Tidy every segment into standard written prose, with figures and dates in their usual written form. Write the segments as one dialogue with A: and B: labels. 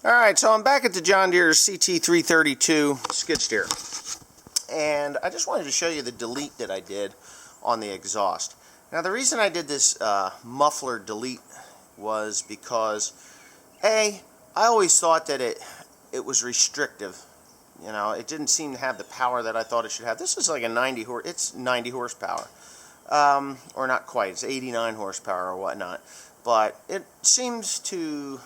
A: Alright, so I'm back at the John Deere CT332 skid steer. And I just wanted to show you the delete that I did on the exhaust. Now the reason I did this muffler delete was because I always thought that it was restrictive. You know, it didn't seem to have the power that I thought it should have. This is like a 90 horsepower. Or not quite, it's 89 horsepower or whatnot. But it seemed to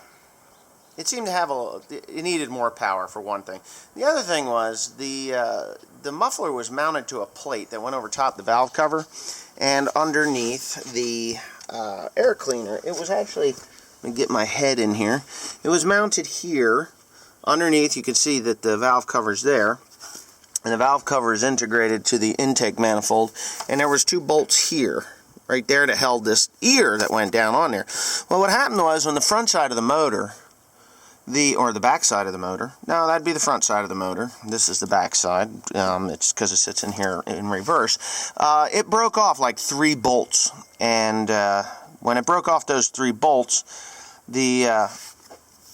A: have it needed more power for one thing. The other thing was the muffler was mounted to a plate that went over top the valve cover, and underneath the air cleaner, it was actually, let me get my head in here, it was mounted here. Underneath you can see that the valve cover's there, and the valve cover is integrated to the intake manifold, and there was two bolts here, right there, that held this ear that went down on there. Well, what happened was on the front side of the motor, or the back side of the motor, no, that'd be the front side of the motor, this is the back side, it's because it sits in here in reverse, it broke off like 3 bolts, and when it broke off those 3 bolts,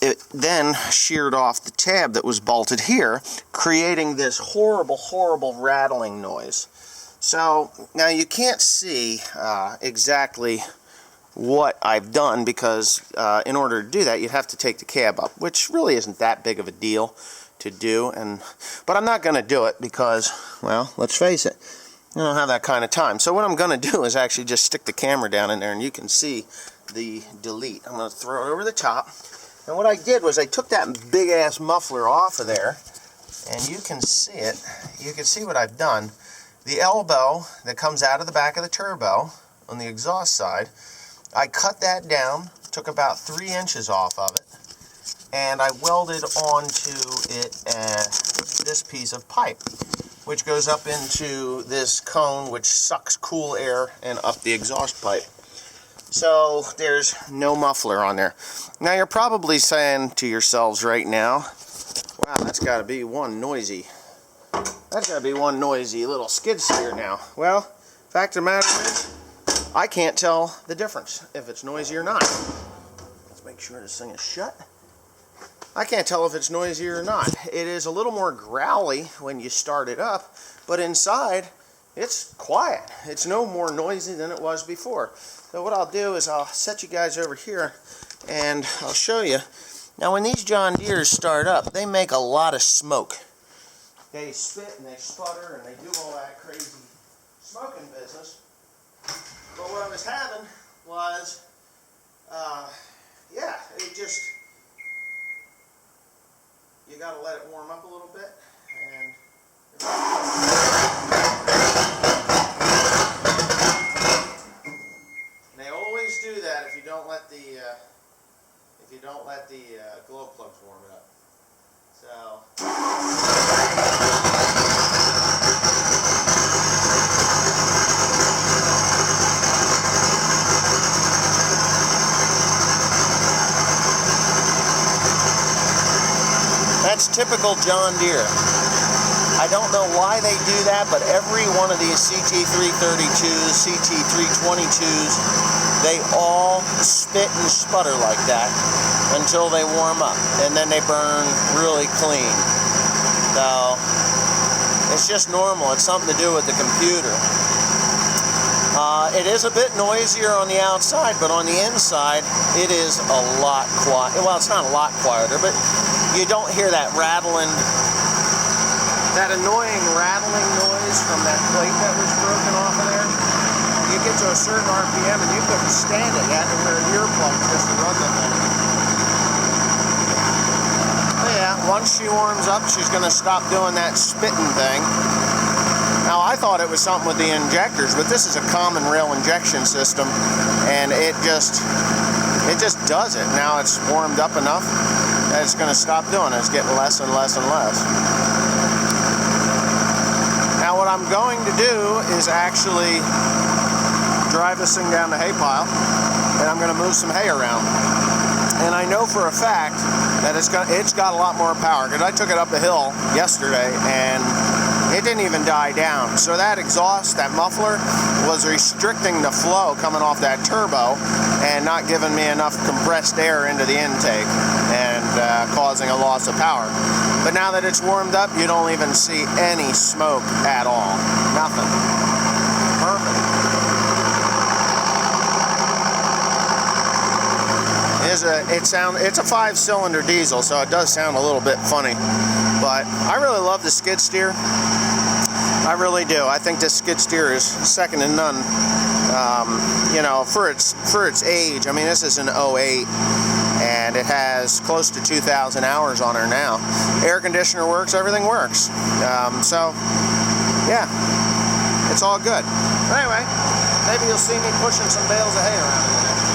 A: it then sheared off the tab that was bolted here, creating this horrible rattling noise. So now you can't see exactly what I've done, because in order to do that you'd have to take the cab up, which really isn't that big of a deal to do, but I'm not going to do it because, well, let's face it, I don't have that kind of time. So what I'm going to do is actually just stick the camera down in there and you can see the delete. I'm going to throw it over the top. And what I did was I took that big ass muffler off of there, and you can see it. You can see what I've done. The elbow that comes out of the back of the turbo on the exhaust side, I cut that down, took about 3 inches off of it, and I welded onto it this piece of pipe, which goes up into this cone which sucks cool air and up the exhaust pipe. So there's no muffler on there. Now you're probably saying to yourselves right now, wow, that's got to be one noisy little skid steer now. Well, fact of the matter is, I can't tell the difference if it's noisy or not. Let's make sure this thing is shut. I can't tell if it's noisy or not. It is a little more growly when you start it up, but inside it's quiet. It's no more noisy than it was before. So what I'll do is I'll set you guys over here and I'll show you. Now when these John Deeres start up, they make a lot of smoke. They spit and they sputter and they do all that crazy smoking business. But what I was having was, yeah, it just, you gotta let it warm up a little bit, and they always do that if you don't let the glow plugs warm it up. So that's typical John Deere. I don't know why they do that, but every one of these CT332s, CT322s, they all spit and sputter like that until they warm up, and then they burn really clean. So it's just normal. It's something to do with the computer. It is a bit noisier on the outside, but on the inside it is a lot quiet. Well, it's not a lot quieter, but you don't hear that rattling, that annoying rattling noise from that plate that was broken off of there. You get to a certain RPM and you couldn't stand it. You had to wear earplugs just to run the thing. But yeah, once she warms up, she's going to stop doing that spitting thing. Now I thought it was something with the injectors, but this is a common rail injection system, and it just does it. Now it's warmed up enough that it's going to stop doing it. It's getting less and less and less. Now what I'm going to do is actually drive this thing down the hay pile, and I'm going to move some hay around. And I know for a fact that it's got a lot more power, because I took it up a hill yesterday and it didn't even die down. So that exhaust, that muffler, was restricting the flow coming off that turbo and not giving me enough compressed air into the intake. And causing a loss of power. But now that it's warmed up, you don't even see any smoke at all. Nothing. Perfect. It's a 5-cylinder diesel, so it does sound a little bit funny. But I really love the skid steer. I really do. I think this skid steer is second to none. You know, for its age. I mean, this is an 08, and it has close to 2,000 hours on her now. Air conditioner works. Everything works. So, yeah, it's all good. But anyway, maybe you'll see me pushing some bales of hay around in the next